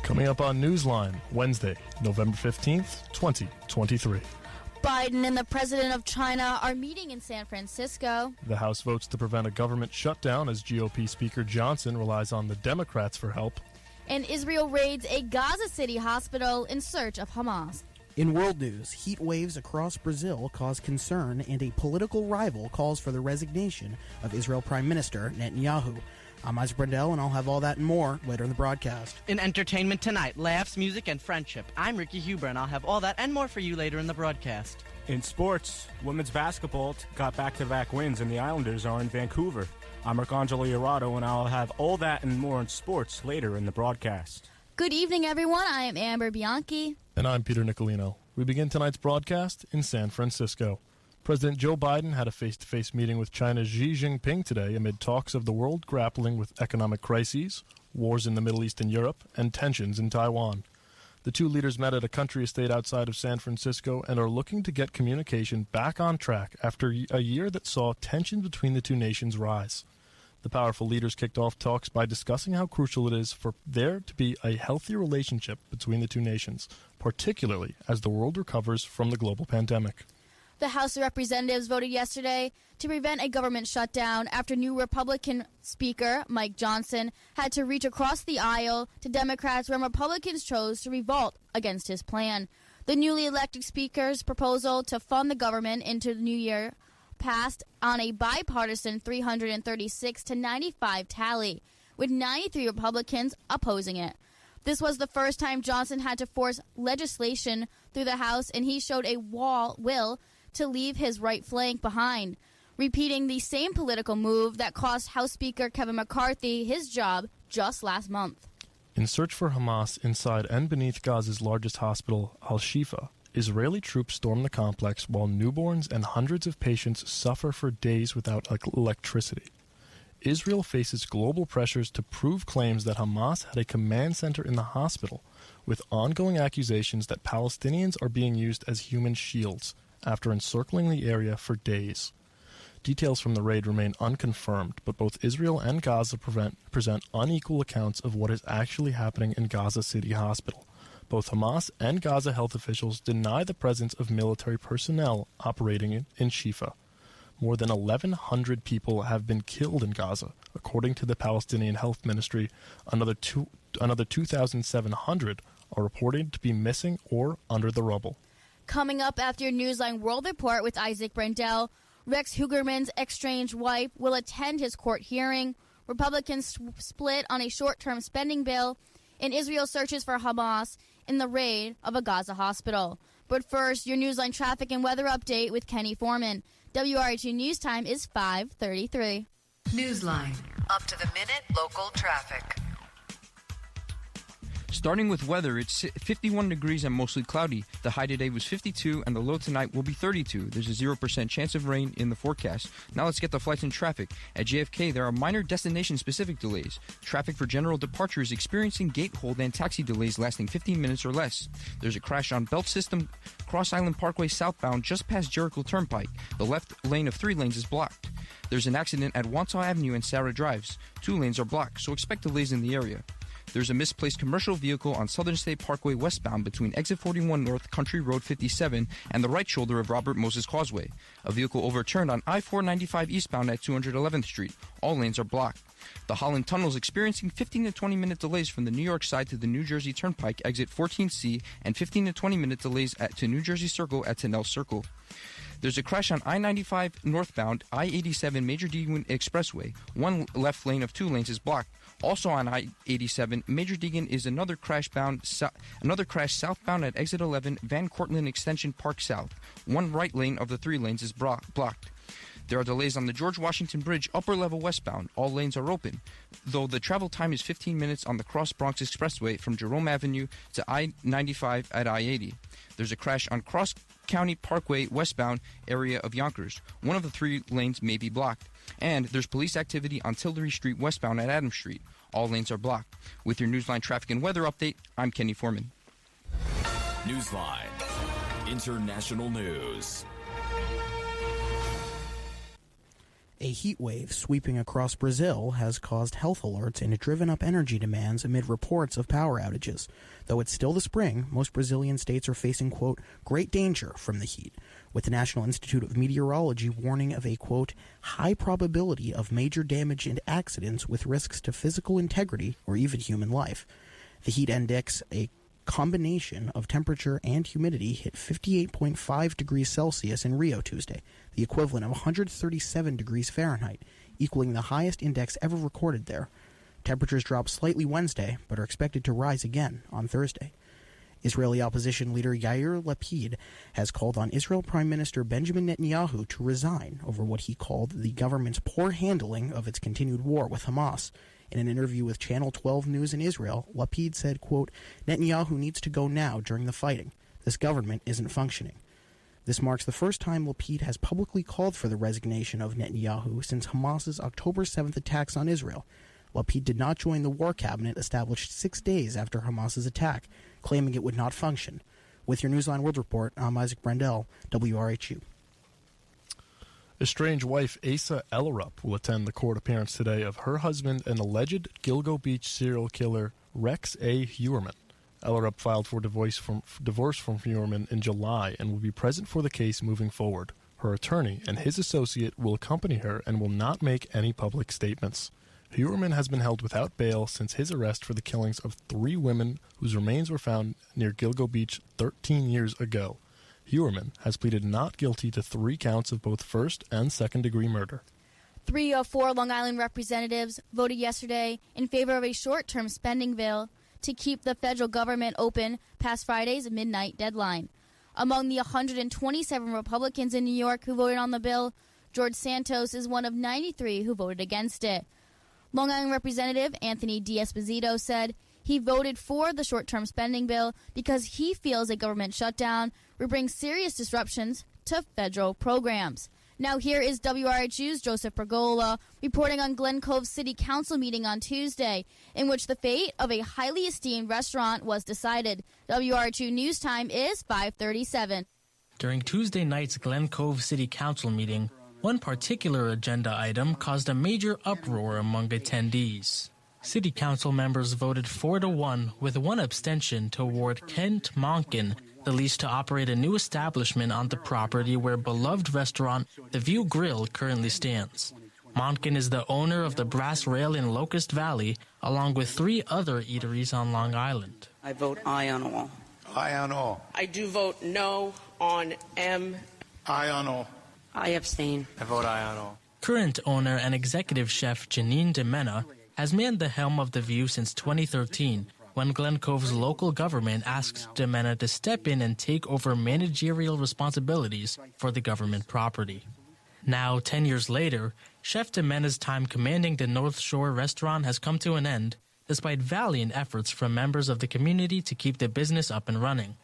Coming up on Newsline, Wednesday, November 15th, 2023. Biden and the president of China are meeting in San Francisco. The House votes to prevent a government shutdown as GOP Speaker Johnson relies on the Democrats for help. And Israel raids a Gaza City hospital in search of Hamas. In world news, heat waves across Brazil cause concern, and a political rival calls for the resignation of Israel Prime Minister Netanyahu. I'm Isaac Brendel, and I'll have all that and more later in the broadcast. In entertainment tonight, laughs, music, and friendship. I'm Ricky Huber, and I'll have all that and more for you later in the broadcast. In sports, women's basketball got back-to-back wins, and the Islanders are in Vancouver. I'm Arcangelo Irato, and I'll have all that and more in sports later in the broadcast. Good evening, everyone. I am Amber Bianchi. And I'm Peter Nicolino. We begin tonight's broadcast in San Francisco. President Joe Biden had a face-to-face meeting with China's Xi Jinping today amid talks of the world grappling with economic crises, wars in the Middle East and Europe, and tensions in Taiwan. The two leaders met at a country estate outside of San Francisco and are looking to get communication back on track after a year that saw tensions between the two nations rise. The powerful leaders kicked off talks by discussing how crucial it is for there to be a healthy relationship between the two nations, particularly as the world recovers from the global pandemic. The House of Representatives voted yesterday to prevent a government shutdown after new Republican Speaker Mike Johnson had to reach across the aisle to Democrats when Republicans chose to revolt against his plan. The newly elected Speaker's proposal to fund the government into the new year passed on a bipartisan 336-95 tally, with 93 Republicans opposing it. This was the first time Johnson had to force legislation through the House, and he showed a will to leave his right flank behind, repeating the same political move that cost House Speaker Kevin McCarthy his job just last month. In search for Hamas inside and beneath Gaza's largest hospital, Al-Shifa, Israeli troops storm the complex while newborns and hundreds of patients suffer for days without electricity. Israel faces global pressures to prove claims that Hamas had a command center in the hospital, with ongoing accusations that Palestinians are being used as human shields after encircling the area for days. Details from the raid remain unconfirmed, but both Israel and Gaza present unequal accounts of what is actually happening in Gaza City Hospital. Both Hamas and Gaza health officials deny the presence of military personnel operating in Shifa. More than 1,100 people have been killed in Gaza, according to the Palestinian Health Ministry. Another 2,700 are reported to be missing or under the rubble. Coming up after your Newsline World Report with Isaac Brendel, Rex Hugerman's estranged wife will attend his court hearing. Republicans split on a short-term spending bill, and Israel searches for Hamas in the raid of a Gaza hospital. But first, your Newsline traffic and weather update with Kenny Foreman. WRHU News Time is 5:33. Newsline. Up to the minute local traffic. Starting with weather, it's 51 degrees and mostly cloudy. The high today was 52 and the low tonight will be 32. There's a 0% chance of rain in the forecast. Now let's get the flights and traffic. At JFK, there are minor destination-specific delays. Traffic for general departure is experiencing gate hold and taxi delays lasting 15 minutes or less. There's a crash on Belt System Cross Island Parkway southbound just past Jericho Turnpike. The left lane of 3 lanes is blocked. There's an accident at Wantaw Avenue and Sarah Drives. 2 lanes are blocked, so expect delays in the area. There's a misplaced commercial vehicle on Southern State Parkway westbound between Exit 41 North, Country Road 57, and the right shoulder of Robert Moses Causeway. A vehicle overturned on I-495 eastbound at 211th Street. All lanes are blocked. The Holland Tunnel is experiencing 15 to 20-minute delays from the New York side to the New Jersey Turnpike, Exit 14C, and 15 to 20-minute delays to New Jersey Circle at Tunnel Circle. There's a crash on I-95 northbound, I-87 Major Deegan Expressway. 1 left lane of 2 lanes is blocked. Also on I-87, Major Deegan is another crash southbound at Exit 11, Van Cortlandt Extension Park South. 1 right lane of the 3 lanes is blocked. There are delays on the George Washington Bridge upper level westbound. All lanes are open, though the travel time is 15 minutes on the Cross Bronx Expressway from Jerome Avenue to I-95 at I-80. There's a crash on Cross County Parkway westbound area of Yonkers. 1 of the 3 lanes may be blocked. And there's police activity on Tilbury Street westbound at Adams Street. All lanes are blocked. With your Newsline traffic and weather update, I'm Kenny Foreman. Newsline. International news. A heat wave sweeping across Brazil has caused health alerts and driven up energy demands amid reports of power outages. Though it's still the spring, most Brazilian states are facing, quote, great danger from the heat, with the National Institute of Meteorology warning of a, quote, high probability of major damage and accidents with risks to physical integrity or even human life. The heat index, a combination of temperature and humidity, hit 58.5 degrees Celsius in Rio Tuesday, the equivalent of 137 degrees Fahrenheit, equaling the highest index ever recorded there. Temperatures dropped slightly Wednesday, but are expected to rise again on Thursday. Israeli opposition leader Yair Lapid has called on Israel Prime Minister Benjamin Netanyahu to resign over what he called the government's poor handling of its continued war with Hamas. In an interview with Channel 12 News in Israel, Lapid said, quote, Netanyahu needs to go now during the fighting. This government isn't functioning. This marks the first time Lapid has publicly called for the resignation of Netanyahu since Hamas's October 7th attacks on Israel. Lapid did not join the war cabinet established 6 days after Hamas's attack, claiming it would not function. With your Newsline World Report, I'm Isaac Brendel, WRHU. Estranged wife Asa Ellerup will attend the court appearance today of her husband and alleged Gilgo Beach serial killer Rex A. Heuermann. Ellerup filed for divorce from Heuermann in July and will be present for the case moving forward. Her attorney and his associate will accompany her and will not make any public statements. Heuermann has been held without bail since his arrest for the killings of 3 women whose remains were found near Gilgo Beach 13 years ago. Heuermann has pleaded not guilty to 3 counts of both first and second-degree murder. 3 of 4 Long Island representatives voted yesterday in favor of a short-term spending bill to keep the federal government open past Friday's midnight deadline. Among the 127 Republicans in New York who voted on the bill, George Santos is one of 93 who voted against it. Long Island Representative Anthony D'Esposito said he voted for the short-term spending bill because he feels a government shutdown will bring serious disruptions to federal programs. Now here is WRHU's Joseph Pergola reporting on Glen Cove's City Council meeting on Tuesday, in which the fate of a highly esteemed restaurant was decided. WRHU News Time is 5:37. During Tuesday night's Glen Cove City Council meeting, one particular agenda item caused a major uproar among attendees. City Council members voted 4-1 with 1 abstention to award Kent Monken the lease to operate a new establishment on the property where beloved restaurant The View Grill currently stands. Monken is the owner of the Brass Rail in Locust Valley, along with 3 other eateries on Long Island. I vote aye on all. Aye on all. I do vote no on M. Aye on all. I abstain. I vote aye on all. Current owner and executive chef Janine DeMena has manned the helm of The View since 2013, when Glen Cove's local government asked DeMena to step in and take over managerial responsibilities for the government property. Now, 10 years later, Chef DeMena's time commanding the North Shore restaurant has come to an end, despite valiant efforts from members of the community to keep the business up and running.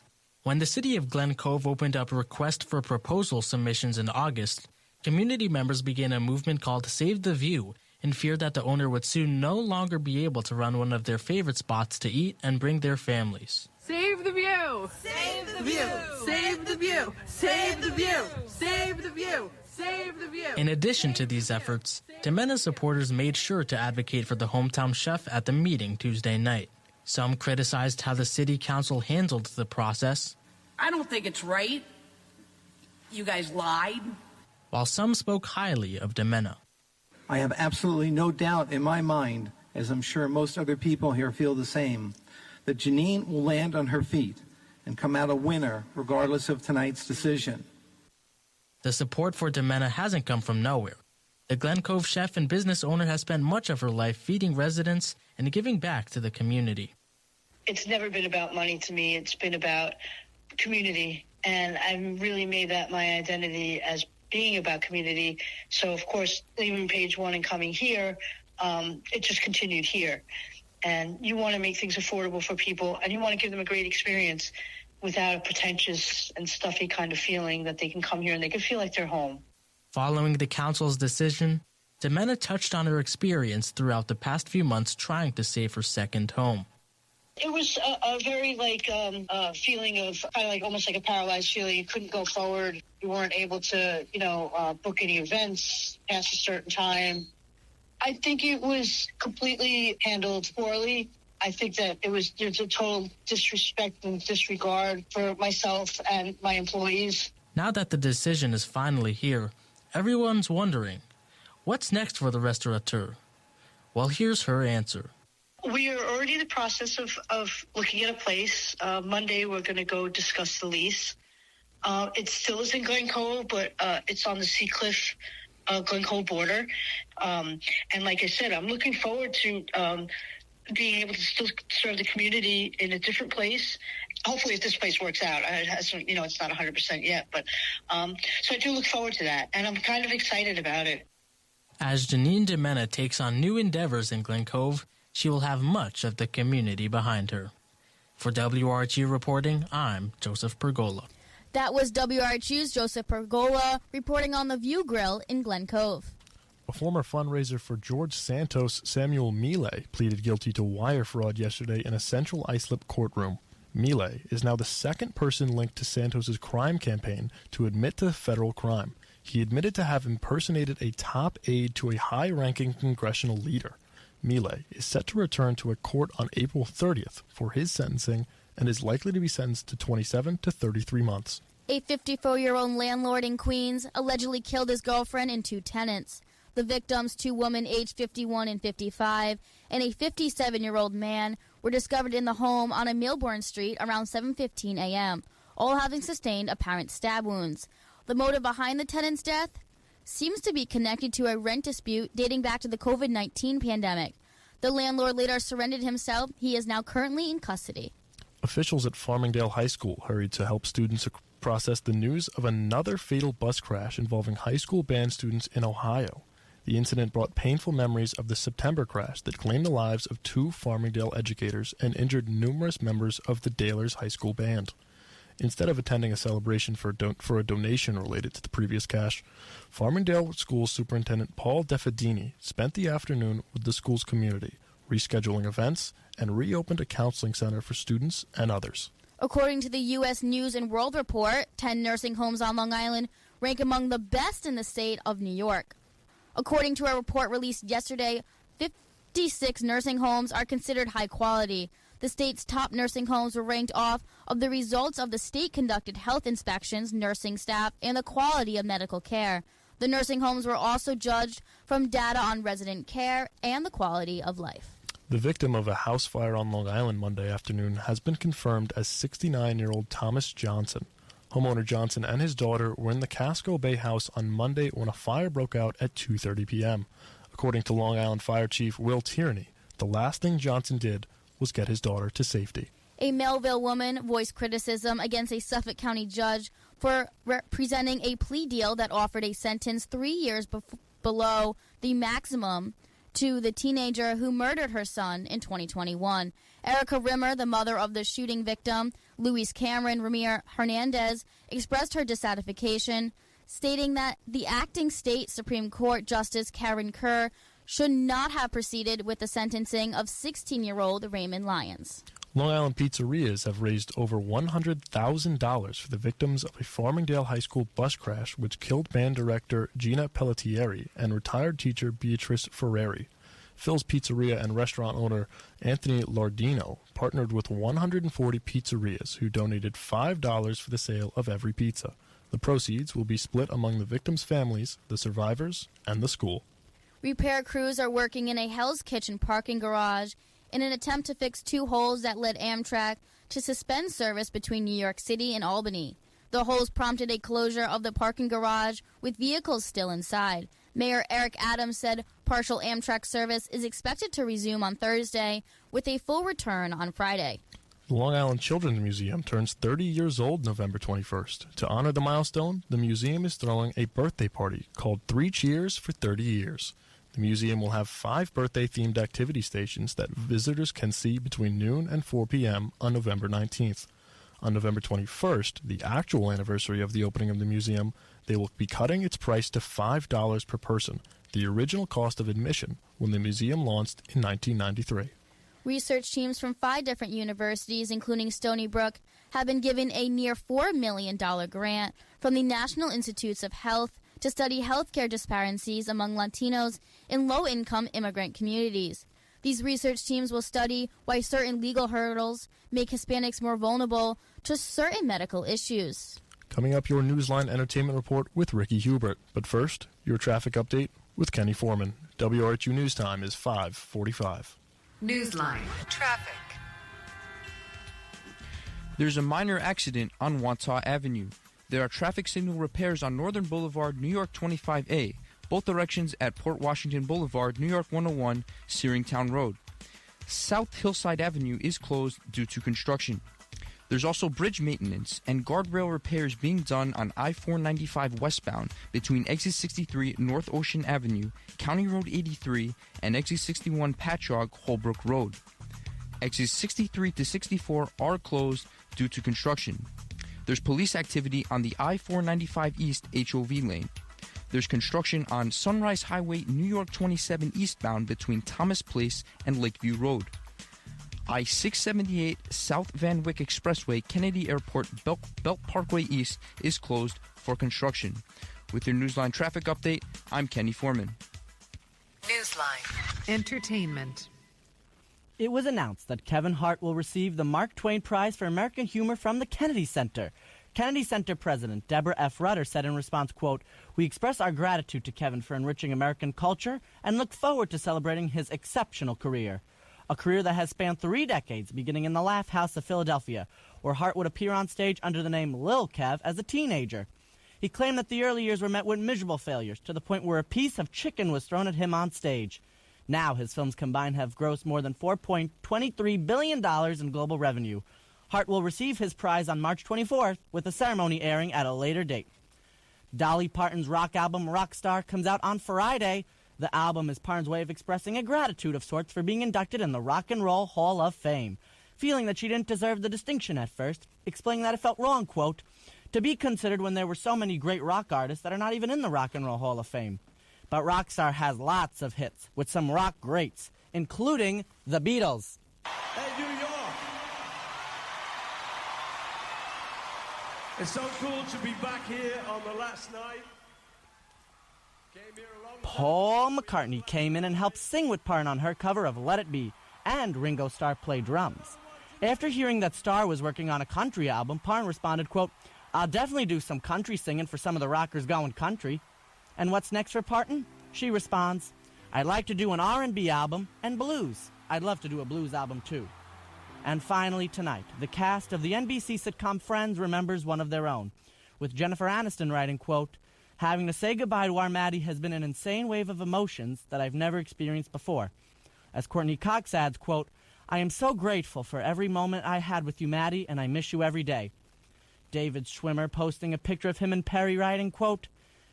When the city of Glen Cove opened up requests for proposal submissions in August, community members began a movement called Save the View, in fear that the owner would soon no longer be able to run one of their favorite spots to eat and bring their families. Save the view! Save the view! Save the view! Save the view! Save the view! Save the view! In addition to these efforts, DeMena supporters made sure to advocate for the hometown chef at the meeting Tuesday night. Some criticized how the city council handled the process. I don't think it's right. You guys lied. While some spoke highly of DeMena. I have absolutely no doubt in my mind, as I'm sure most other people here feel the same, that Janine will land on her feet and come out a winner regardless of tonight's decision. The support for DeMena hasn't come from nowhere. The Glen Cove chef and business owner has spent much of her life feeding residents and giving back to the community. It's never been about money to me. It's been about community, and I've really made that my identity as being about community. So, of course, leaving Page One and coming here, it just continued here. And you want to make things affordable for people, and you want to give them a great experience without a pretentious and stuffy kind of feeling, that they can come here and they can feel like they're home. Following the council's decision, DeMena touched on her experience throughout the past few months trying to save her second home. It was a very feeling of kind of like almost like a paralyzed feeling. You couldn't go forward. You weren't able to, book any events past a certain time. I think it was completely handled poorly. I think that there's a total disrespect and disregard for myself and my employees. Now that the decision is finally here, everyone's wondering, what's next for the restaurateur? Well, here's her answer. We are already in the process of looking at a place. Monday, we're going to go discuss the lease. It still is in Glen Cove, but it's on the Seacliff, Glen Cove border. And like I said, I'm looking forward to being able to still serve the community in a different place. Hopefully, if this place works out, it's not 100% yet. But so I do look forward to that, and I'm kind of excited about it. As Janine DeMena takes on new endeavors in Glen Cove, she will have much of the community behind her. For WRHU Reporting, I'm Joseph Pergola. That was WRHU's Joseph Pergola reporting on the View Grill in Glen Cove. A former fundraiser for George Santos, Samuel Millet, pleaded guilty to wire fraud yesterday in a Central Islip courtroom. Millet is now the second person linked to Santos's crime campaign to admit to federal crime. He admitted to have impersonated a top aide to a high-ranking congressional leader. Millet is set to return to a court on April 30th for his sentencing and is likely to be sentenced to 27 to 33 months. A 54-year-old landlord in Queens allegedly killed his girlfriend and two tenants. The victims, two women aged 51 and 55, and a 57-year-old man, were discovered in the home on a Milbourne Street around 7:15 a.m., all having sustained apparent stab wounds. The motive behind the tenant's death seems to be connected to a rent dispute dating back to the COVID-19 pandemic. The landlord later surrendered himself. He is now currently in custody. Officials at Farmingdale High School hurried to help students process the news of another fatal bus crash involving high school band students in Ohio. The incident brought painful memories of the September crash that claimed the lives of two Farmingdale educators and injured numerous members of the Dalers High School band. Instead of attending a celebration for a donation related to the previous crash, Farmingdale School Superintendent Paul Defedini spent the afternoon with the school's community, rescheduling events, and reopened a counseling center for students and others. According to the U.S. News and World Report, 10 nursing homes on Long Island rank among the best in the state of New York. According to a report released yesterday, 56 nursing homes are considered high quality. The state's top nursing homes were ranked off of the results of the state-conducted health inspections, nursing staff, and the quality of medical care. The nursing homes were also judged from data on resident care and the quality of life. The victim of a house fire on Long Island Monday afternoon has been confirmed as 69-year-old Thomas Johnson. Homeowner Johnson and his daughter were in the Casco Bay house on Monday when a fire broke out at 2:30 p.m. According to Long Island Fire Chief Will Tierney, the last thing Johnson did was get his daughter to safety. A Melville woman voiced criticism against a Suffolk County judge for presenting a plea deal that offered a sentence 3 years below the maximum to the teenager who murdered her son in 2021. Erica Rimmer, the mother of the shooting victim, Luis Cameron Ramir Hernandez, expressed her dissatisfaction, stating that the acting state Supreme Court Justice Karen Kerr should not have proceeded with the sentencing of 16-year-old Raymond Lyons. Long Island pizzerias have raised over $100,000 for the victims of a Farmingdale High School bus crash which killed band director Gina Pelletieri and retired teacher Beatrice Ferreri. Phil's Pizzeria and restaurant owner Anthony Lardino partnered with 140 pizzerias who donated $5 for the sale of every pizza. The proceeds will be split among the victims' families, the survivors, and the school. Repair crews are working in a Hell's Kitchen parking garage in an attempt to fix two holes that led Amtrak to suspend service between New York City and Albany. The holes prompted a closure of the parking garage with vehicles still inside. Mayor Eric Adams said partial Amtrak service is expected to resume on Thursday with a full return on Friday. The Long Island Children's Museum turns 30 years old November 21st. To honor the milestone, the museum is throwing a birthday party called 3 Cheers for 30 Years. The museum will have 5 birthday-themed activity stations that visitors can see between noon and 4 p.m. on November 19th. On November 21st, the actual anniversary of the opening of the museum, they will be cutting its price to $5 per person, the original cost of admission when the museum launched in 1993. Research teams from 5 different universities, including Stony Brook, have been given a near $4 million grant from the National Institutes of Health to study healthcare disparities among Latinos in low-income immigrant communities. These research teams will study why certain legal hurdles make Hispanics more vulnerable to certain medical issues. Coming up, your Newsline Entertainment Report with Ricky Hubert. But first, your traffic update with Kenny Foreman. WRHU News Time is 5:45. Newsline. Traffic. There's a minor accident on Wantagh Avenue. There are traffic signal repairs on Northern Boulevard, New York 25A, both directions at Port Washington Boulevard, New York 101, Searingtown Road. South Hillside Avenue is closed due to construction. There's also bridge maintenance and guardrail repairs being done on I-495 westbound between Exit 63 North Ocean Avenue, County Road 83, and Exit 61 Patchogue, Holbrook Road. Exits 63 to 64 are closed due to construction. There's police activity on the I-495 East HOV lane. There's construction on Sunrise Highway, New York 27 eastbound between Thomas Place and Lakeview Road. I-678 South Van Wyck Expressway, Kennedy Airport, Belt Parkway East is closed for construction. With your Newsline traffic update, I'm Kenny Foreman. Newsline. Entertainment. It was announced that Kevin Hart will receive the Mark Twain Prize for American Humor from the Kennedy Center. Kennedy Center President Deborah F. Rutter said in response, quote, "We express our gratitude to Kevin for enriching American culture and look forward to celebrating his exceptional career. A career that has spanned 3 decades, beginning in the Laugh House of Philadelphia, where Hart would appear on stage under the name Lil Kev as a teenager. He claimed that the early years were met with miserable failures, to the point where a piece of chicken was thrown at him on stage. Now his films combined have grossed more than $4.23 billion in global revenue. Hart will receive his prize on March 24th, with the ceremony airing at a later date." Dolly Parton's rock album Rockstar comes out on Friday. The album is Parton's way of expressing a gratitude of sorts for being inducted in the Rock and Roll Hall of Fame. Feeling that she didn't deserve the distinction at first, explaining that it felt wrong, quote, "to be considered when there were so many great rock artists that are not even in the Rock and Roll Hall of Fame." But Rockstar has lots of hits with some rock greats, including the Beatles. Hey, New York! It's so cool to be back here on the last night. Paul McCartney came in and helped sing with Parton on her cover of Let It Be, and Ringo Starr played drums. After hearing that Starr was working on a country album, Parton responded, quote, "I'll definitely do some country singing for some of the rockers going country." And what's next for Parton? She responds, "I'd like to do an R&B album and blues. I'd love to do a blues album too." And finally tonight, the cast of the NBC sitcom Friends remembers one of their own, with Jennifer Aniston writing, quote, "Having to say goodbye to our Maddie has been an insane wave of emotions that I've never experienced before." As Courtney Cox adds, quote, "I am so grateful for every moment I had with you, Maddie, and I miss you every day." David Schwimmer posting a picture of him and Perry writing, quote,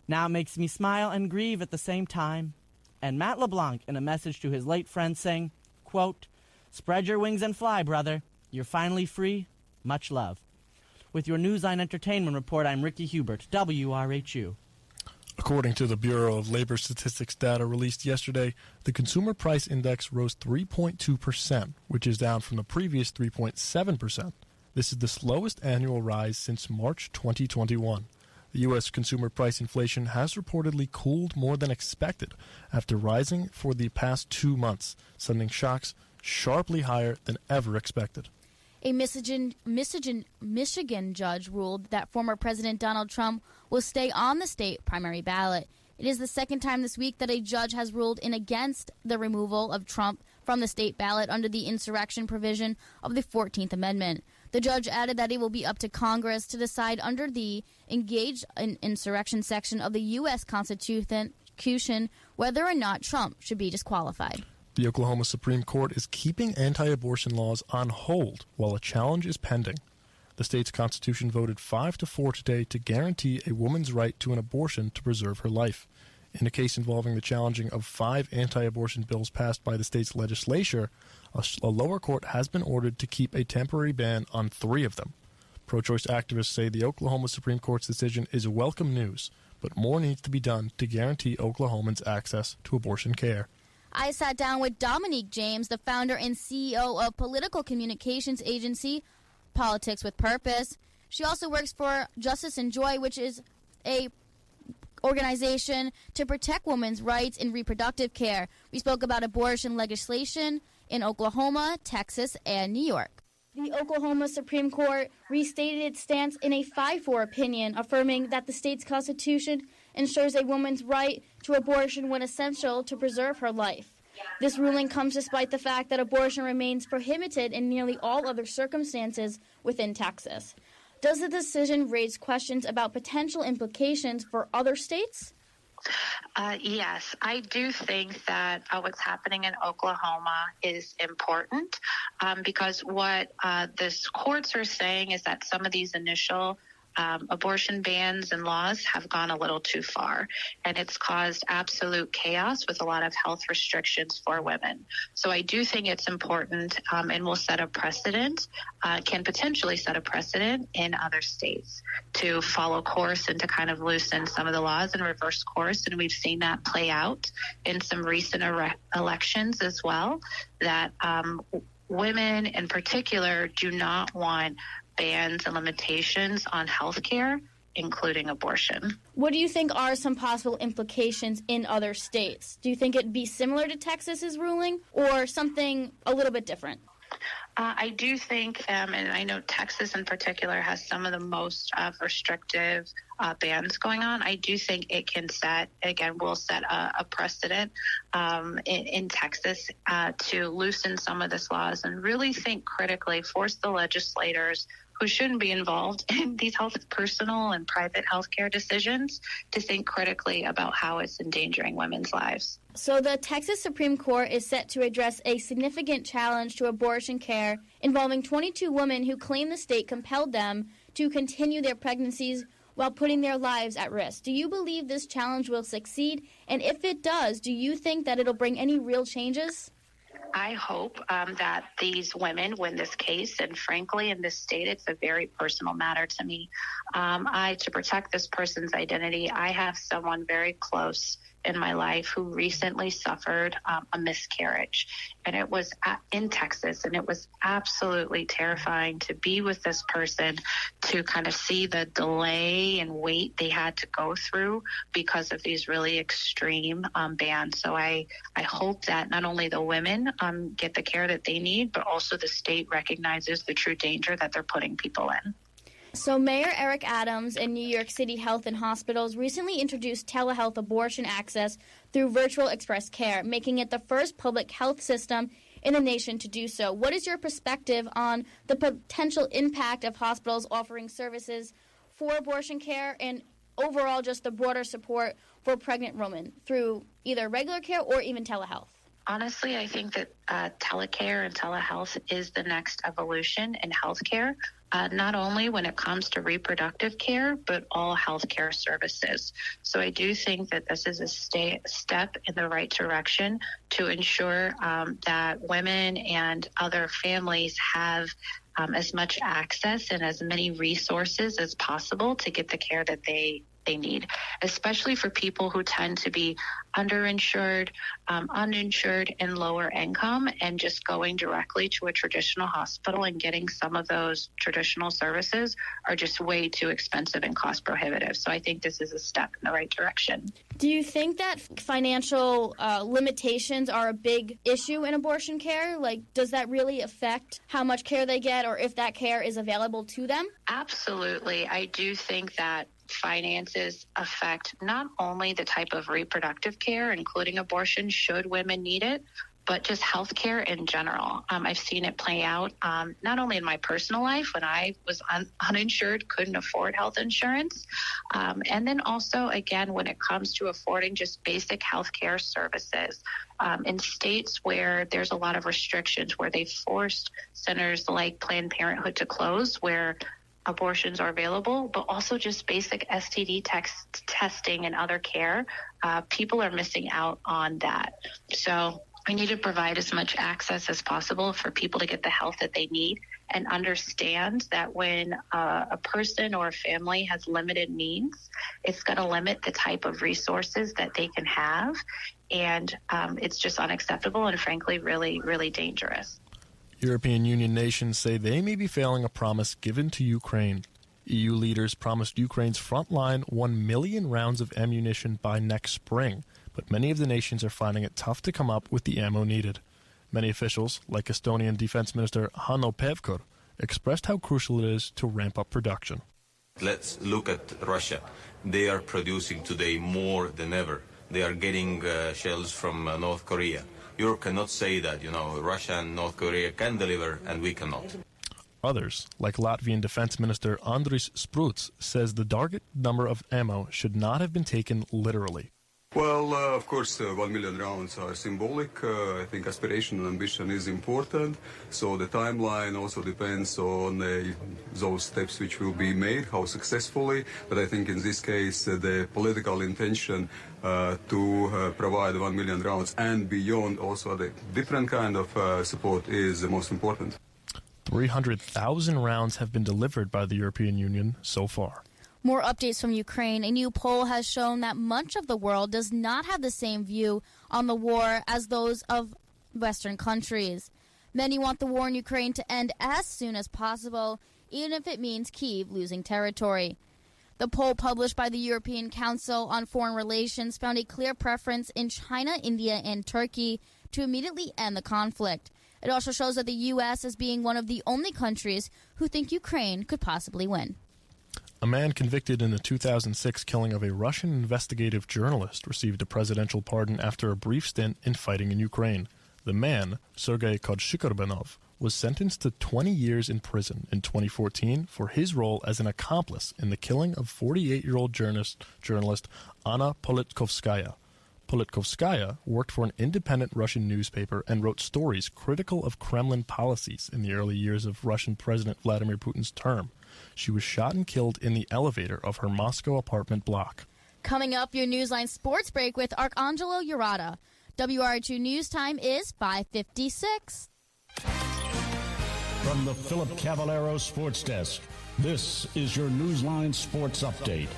"Now it makes me smile and grieve at the same time." And Matt LeBlanc in a message to his late friend saying, quote, "Spread your wings and fly, brother. You're finally free. Much love." With your Newsline Entertainment Report, I'm Ricky Hubert, WRHU. According to the Bureau of Labor Statistics data released yesterday, the Consumer Price Index rose 3.2%, which is down from the previous 3.7%. This is the slowest annual rise since March 2021. The U.S. consumer price inflation has reportedly cooled more than expected after rising for the past 2 months, sending shocks sharply higher than ever expected. A Michigan judge ruled that former President Donald Trump will stay on the state primary ballot. It is the second time this week that a judge has ruled in against the removal of Trump from the state ballot under the insurrection provision of the 14th Amendment. The judge added that it will be up to Congress to decide under the engaged in insurrection section of the U.S. Constitution whether or not Trump should be disqualified. The Oklahoma Supreme Court is keeping anti-abortion laws on hold while a challenge is pending. The state's constitution voted 5-4 today to guarantee a woman's right to an abortion to preserve her life. In a case involving the challenging of 5 anti-abortion bills passed by the state's legislature, a lower court has been ordered to keep a temporary ban on 3 of them. Pro-choice activists say the Oklahoma Supreme Court's decision is welcome news, but more needs to be done to guarantee Oklahomans access to abortion care. I sat down with Dominique James, the founder and CEO of political communications agency Politics with Purpose. She also works for Justice and Joy, which is a organization to protect women's rights in reproductive care. We spoke about abortion legislation in Oklahoma, Texas, and New York. The Oklahoma Supreme Court restated its stance in a 5-4 opinion, affirming that the state's constitution ensures a woman's right to abortion when essential to preserve her life. This ruling comes despite the fact that abortion remains prohibited in nearly all other circumstances within Texas. Does the decision raise questions about potential implications for other states? Yes, I do think that what's happening in Oklahoma is important because what the courts are saying is that some of these initial abortion bans and laws have gone a little too far, and it's caused absolute chaos with a lot of health restrictions for women. So I do think it's important and will set a precedent, can potentially set a precedent in other states to follow course and to kind of loosen some of the laws and reverse course. And we've seen that play out in some recent elections as well, that women in particular do not want bans and limitations on health care, including abortion. What do you think are some possible implications in other states? Do you think it'd be similar to Texas's ruling or something a little bit different? I do think, and I know Texas in particular has some of the most restrictive bans going on. I do think it can will set a precedent in Texas to loosen some of these laws and really think critically, force the legislators who shouldn't be involved in these personal and private healthcare decisions to think critically about how it's endangering women's lives. So the Texas Supreme Court is set to address a significant challenge to abortion care involving 22 women who claim the state compelled them to continue their pregnancies while putting their lives at risk. Do you believe this challenge will succeed? And if it does, do you think that it'll bring any real changes? I hope that these women win this case, and frankly, in this state, it's a very personal matter to me. To protect this person's identity, I have someone very close in my life who recently suffered a miscarriage, and it was in Texas, and it was absolutely terrifying to be with this person, to kind of see the delay and wait they had to go through because of these really extreme bans. So I hope that not only the women get the care that they need, but also the state recognizes the true danger that they're putting people in. So Mayor Eric Adams and New York City Health and Hospitals recently introduced telehealth abortion access through Virtual Express Care, making it the first public health system in the nation to do so. What is your perspective on the potential impact of hospitals offering services for abortion care and overall just the broader support for pregnant women through either regular care or even telehealth? Honestly, I think that telecare and telehealth is the next evolution in healthcare. Not only when it comes to reproductive care, but all healthcare services. So I do think that this is a step in the right direction to ensure that women and other families have as much access and as many resources as possible to get the care that they need, especially for people who tend to be underinsured, uninsured, and lower income, and just going directly to a traditional hospital and getting some of those traditional services are just way too expensive and cost prohibitive. So I think this is a step in the right direction. Do you think that financial limitations are a big issue in abortion care? Like, does that really affect how much care they get or if that care is available to them? Absolutely. I do think that finances affect not only the type of reproductive care, including abortion, should women need it, but just health care in general. I've seen it play out not only in my personal life when I was uninsured, couldn't afford health insurance, and then also, again, when it comes to affording just basic health care services. In states where there's a lot of restrictions, where they've forced centers like Planned Parenthood to close, where abortions are available, but also just basic STD testing and other care, people are missing out on that. So we need to provide as much access as possible for people to get the health that they need, and understand that when a person or a family has limited means, it's going to limit the type of resources that they can have. and it's just unacceptable and frankly really, really dangerous. European Union nations say they may be failing a promise given to Ukraine. EU leaders promised Ukraine's front line 1 million rounds of ammunition by next spring, but many of the nations are finding it tough to come up with the ammo needed. Many officials, like Estonian Defense Minister Hanno Pevkur, expressed how crucial it is to ramp up production. Let's look at Russia. They are producing today more than ever. They are getting shells from North Korea. Europe cannot say that, Russia and North Korea can deliver and we cannot. Others, like Latvian Defense Minister Andris Spruts, says the target number of ammo should not have been taken literally. Well, of course, 1 million rounds are symbolic. I think aspiration and ambition is important. So the timeline also depends on those steps which will be made, how successfully. But I think in this case, the political intention to provide 1 million rounds and beyond also the different kind of support is the most important. 300,000 rounds have been delivered by the European Union so far. More updates from Ukraine. A new poll has shown that much of the world does not have the same view on the war as those of Western countries. Many want the war in Ukraine to end as soon as possible, even if it means Kyiv losing territory. The poll published by the European Council on Foreign Relations found a clear preference in China, India, and Turkey to immediately end the conflict. It also shows that the U.S. as being one of the only countries who think Ukraine could possibly win. A man convicted in the 2006 killing of a Russian investigative journalist received a presidential pardon after a brief stint in fighting in Ukraine. The man, Sergei Kodshikorbanov, was sentenced to 20 years in prison in 2014 for his role as an accomplice in the killing of 48-year-old journalist Anna Politkovskaya. Politkovskaya worked for an independent Russian newspaper and wrote stories critical of Kremlin policies in the early years of Russian President Vladimir Putin's term. She was shot and killed in the elevator of her Moscow apartment block. Coming up, your Newsline sports break with Arcangelo Urata. WRHU News Time is 5:56. From the Philip Cavallero Sports Desk, this is your Newsline Sports Update.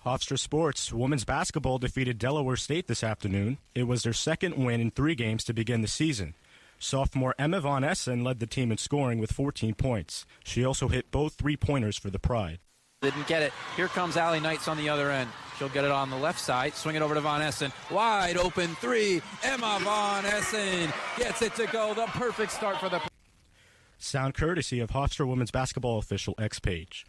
Hofstra Sports, women's basketball defeated Delaware State this afternoon. It was their second win in 3 games to begin the season. Sophomore Emma Von Essen led the team in scoring with 14 points. She also hit both three-pointers for the Pride. Didn't get it. Here comes Allie Knights on the other end. She'll get it on the left side, swing it over to Von Essen. Wide open three. Emma Von Essen gets it to go. The perfect start for the... Sound courtesy of Hofstra women's basketball official X Page.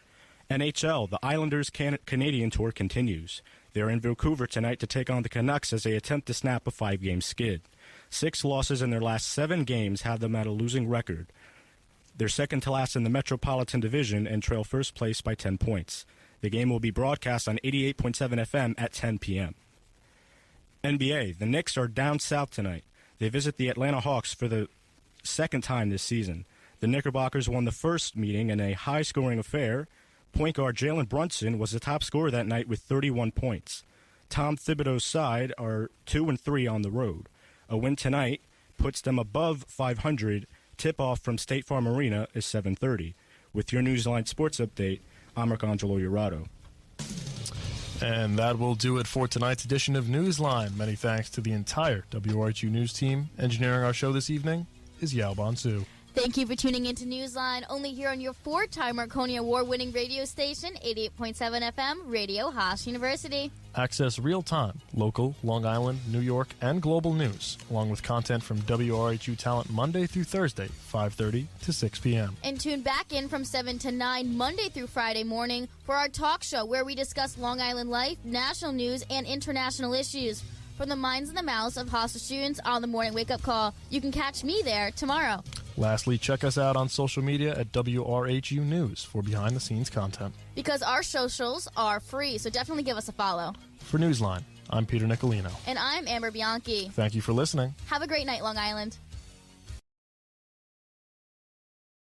NHL, the Islanders' Canadian tour continues. They're in Vancouver tonight to take on the Canucks as they attempt to snap a 5-game skid. 6 losses in their last 7 games have them at a losing record. They're second to last in the Metropolitan Division and trail first place by 10 points. The game will be broadcast on 88.7 FM at 10 p.m. NBA, the Knicks are down south tonight. They visit the Atlanta Hawks for the second time this season. The Knickerbockers won the first meeting in a high-scoring affair. Point guard Jalen Brunson was the top scorer that night with 31 points. Tom Thibodeau's side are 2-3 on the road. A win tonight puts them above 500. Tip-off from State Farm Arena is 7:30. With your Newsline Sports Update, I'm Arcangelo Urata. And that will do it for tonight's edition of Newsline. Many thanks to the entire WRHU News team. Engineering our show this evening is Yao Bonsu. Thank you for tuning into Newsline, only here on your 4-time Marconi Award-winning radio station, 88.7 FM, Radio Haas University. Access real-time, local, Long Island, New York, and global news, along with content from WRHU Talent Monday through Thursday, 5:30 to 6 p.m. And tune back in from 7 to 9 Monday through Friday morning for our talk show where we discuss Long Island life, national news, and international issues. From the minds and the mouths of hostel students on the morning wake-up call. You can catch me there tomorrow. Lastly, check us out on social media at WRHU News for behind-the-scenes content. Because our socials are free, so definitely give us a follow. For Newsline, I'm Peter Nicolino. And I'm Amber Bianchi. Thank you for listening. Have a great night, Long Island.